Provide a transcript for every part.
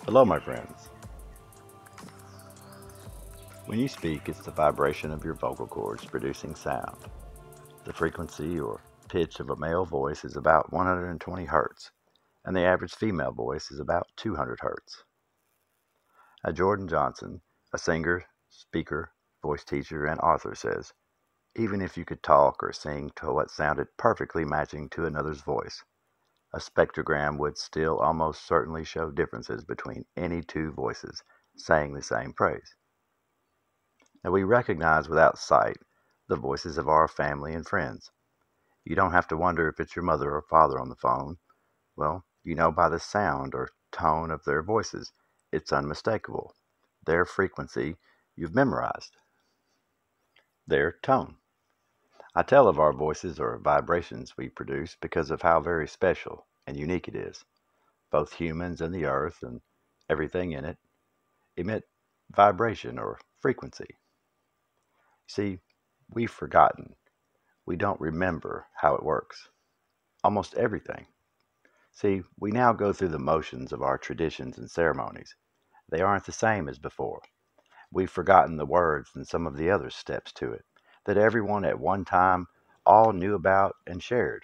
Hello, my friends. When you speak, it's the vibration of your vocal cords producing sound. The frequency or pitch of a male voice is about 120 hertz, and the average female voice is about 200 hertz. Jordan Johnson, a singer, speaker, voice teacher, and author, says even if you could talk or sing to what sounded perfectly matching to another's voice, a spectrogram would still almost certainly show differences between any two voices saying the same praise. Now, we recognize without sight the voices of our family and friends. You don't have to wonder if it's your mother or father on the phone. Well, you know by the sound or tone of their voices. It's unmistakable. Their frequency you've memorized. Their tone. I tell of our voices or vibrations we produce because of how very special and unique it is. Both humans and the earth and everything in it emit vibration or frequency. See, we've forgotten. We don't remember how it works. Almost everything. See, we now go through the motions of our traditions and ceremonies. They aren't the same as before. We've forgotten the words and some of the other steps to it that everyone at one time all knew about and shared.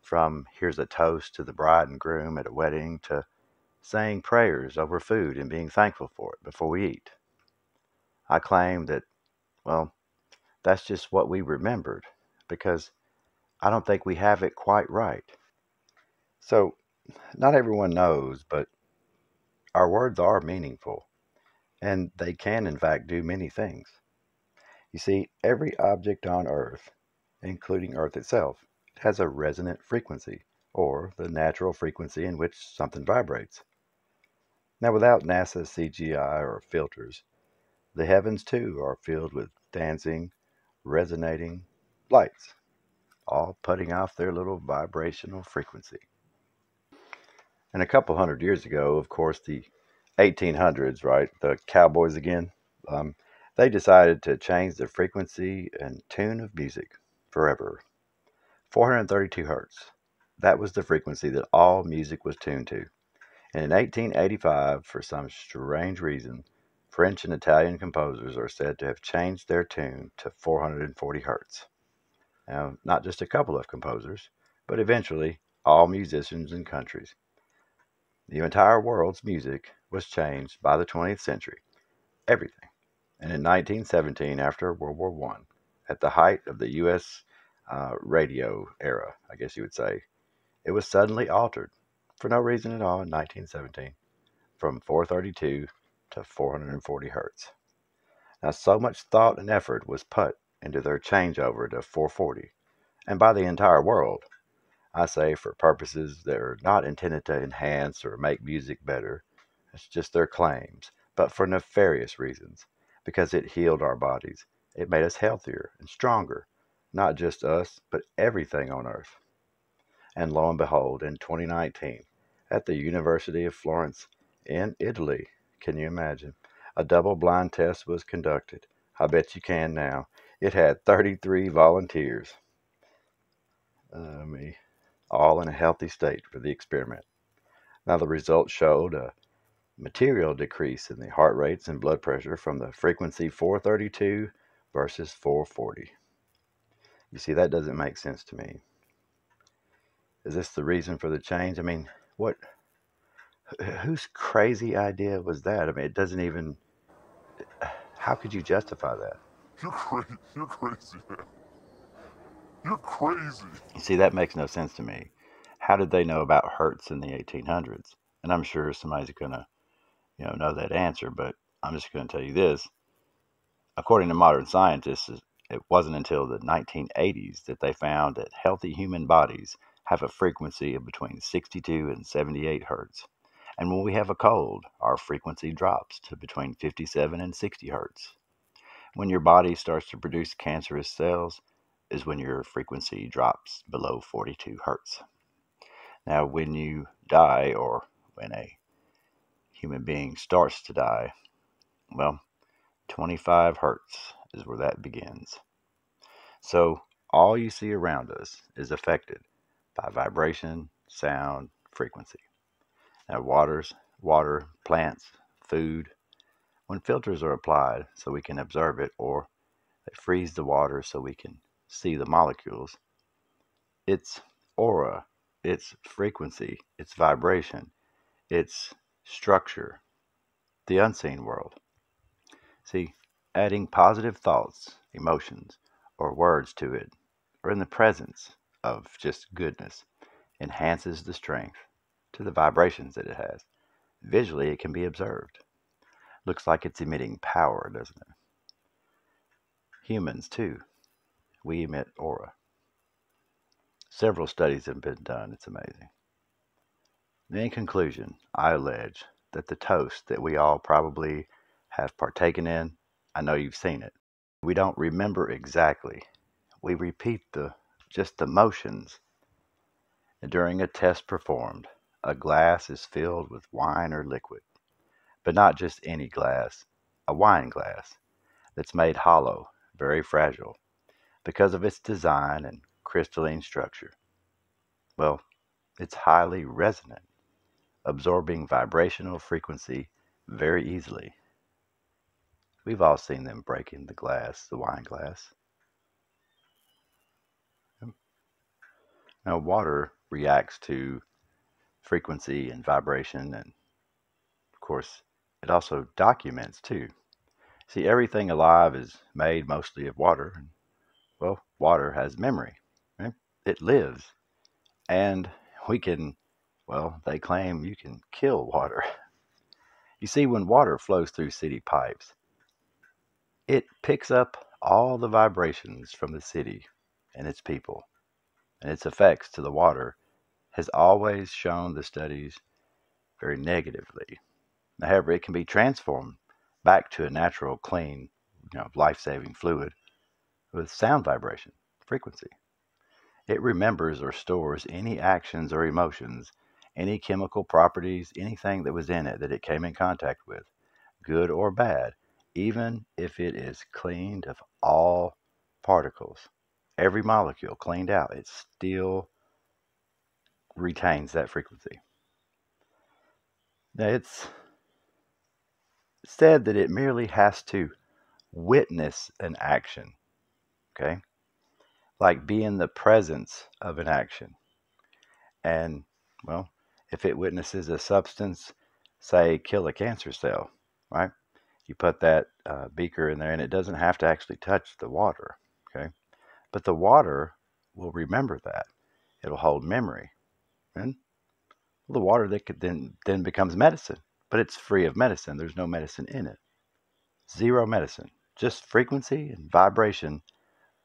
From here's a toast to the bride and groom at a wedding to saying prayers over food and being thankful for it before we eat. I claim that, well, that's just what we remembered because I don't think we have it quite right. So, not everyone knows, but our words are meaningful, and they can, in fact, do many things. You see, every object on Earth, including Earth itself, has a resonant frequency, or the natural frequency in which something vibrates. Now, without NASA CGI or filters, the heavens too are filled with dancing, resonating lights, all putting off their little vibrational frequency. And a couple hundred years ago, of course, the 1800s, right? The cowboys again. They decided to change the frequency and tune of music forever. 432 hertz. That was the frequency that all music was tuned to. And in 1885, for some strange reason, French and Italian composers are said to have changed their tune to 440 hertz. Now, not just a couple of composers, but eventually all musicians and countries. The entire world's music was changed by the 20th century, everything. And in 1917, after World War I, at the height of the U.S. Radio era, I guess you would say, it was suddenly altered for no reason at all in 1917 from 432 to 440 hertz. Now, so much thought and effort was put into their changeover to 440, and by the entire world, I say for purposes that are not intended to enhance or make music better. It's just their claims, but for nefarious reasons, because it healed our bodies. It made us healthier and stronger, not just us, but everything on earth. And lo and behold, in 2019, at the University of Florence in Italy, can you imagine? A double blind test was conducted. I bet you can now. It had 33 volunteers. Me all in a healthy state for the experiment. Now, the results showed a material decrease in the heart rates and blood pressure from the frequency 432 versus 440. You see, that doesn't make sense to me. Is this the reason for the change? I mean, what? Whose crazy idea was that? I mean, it doesn't even. How could you justify that? You're crazy. You're crazy, man. You're crazy. You see, that makes no sense to me. How did they know about Hertz in the 1800s? And I'm sure somebody's going to, know that answer, but I'm just going to tell you this. According to modern scientists, it wasn't until the 1980s that they found that healthy human bodies have a frequency of between 62 and 78 hertz. And when we have a cold, our frequency drops to between 57 and 60 hertz. When your body starts to produce cancerous cells, is when your frequency drops below 42 hertz. Now, when you die, or when a human being starts to die, well, 25 hertz is where that begins. So, all you see around us is affected by vibration, sound, frequency. Now, waters, water, plants, food. When filters are applied so we can observe it, or they freeze the water so we can see the molecules, its aura, its frequency, its vibration, its structure, the unseen world. See, adding positive thoughts, emotions, or words to it, or in the presence of just goodness, enhances the strength to the vibrations that it has. Visually, it can be observed. Looks like it's emitting power, doesn't it? Humans, too, we emit aura. Several studies have been done. It's amazing. In conclusion, I allege that the toast that we all probably have partaken in, I know you've seen it. We don't remember exactly. We repeat just the motions. And during a test performed, a glass is filled with wine or liquid, but not just any glass, a wine glass that's made hollow, very fragile, because of its design and crystalline structure. Well, it's highly resonant, absorbing vibrational frequency very easily. We've all seen them breaking the glass, the wine glass. Now, water reacts to frequency and vibration, and of course, it also documents too. See, everything alive is made mostly of water, and well, water has memory. Right? It lives, and we can, well, they claim you can kill water. You see, when water flows through city pipes, it picks up all the vibrations from the city and its people, and its effects to the water has always shown the studies very negatively. However, it can be transformed back to a natural, clean, life-saving fluid with sound vibration, frequency. It remembers or stores any actions or emotions, any chemical properties, anything that was in it that it came in contact with, good or bad, even if it is cleaned of all particles. Every molecule cleaned out, it still retains that frequency. Now, it's said that it merely has to witness an action, okay? Like be in the presence of an action. And, well, if it witnesses a substance, say, kill a cancer cell, right? You put that beaker in there and it doesn't have to actually touch the water, okay? But the water will remember that. It'll hold memory. And the water that could then becomes medicine, but it's free of medicine. There's no medicine in it. Zero medicine, just frequency and vibration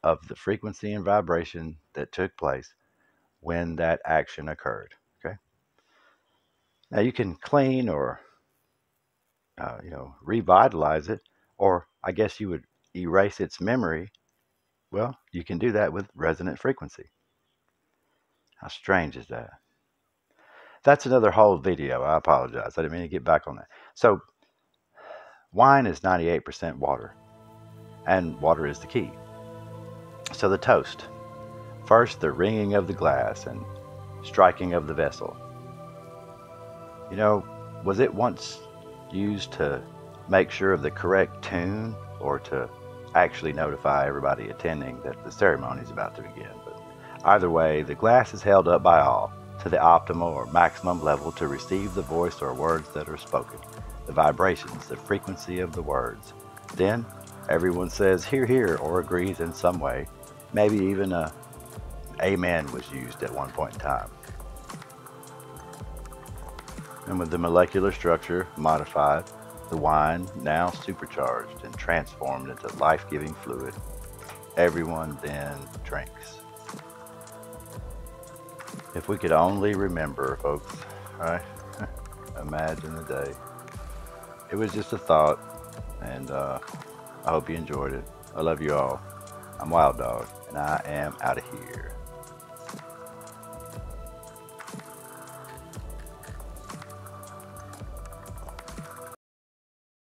of the frequency and vibration that took place when that action occurred. Okay. Now you can clean or revitalize it, or I guess you would erase its memory. Well, you can do that with resonant frequency. How strange is that? That's another whole video. I apologize. I didn't mean to get back on that. So, wine is 98% water, and water is the key. So the toast. First, the ringing of the glass and striking of the vessel. Was it once used to make sure of the correct tune or to actually notify everybody attending that the ceremony is about to begin? But either way, the glass is held up by all to the optimal or maximum level to receive the voice or words that are spoken, the vibrations, the frequency of the words. Then everyone says hear, hear, or agrees in some way. Maybe even a amen was used at one point in time. And with the molecular structure modified, the wine now supercharged and transformed into life-giving fluid, everyone then drinks. If we could only remember, folks, right? Imagine the day. It was just a thought, and I hope you enjoyed it. I love you all. I'm Wild Dog, and I am out of here.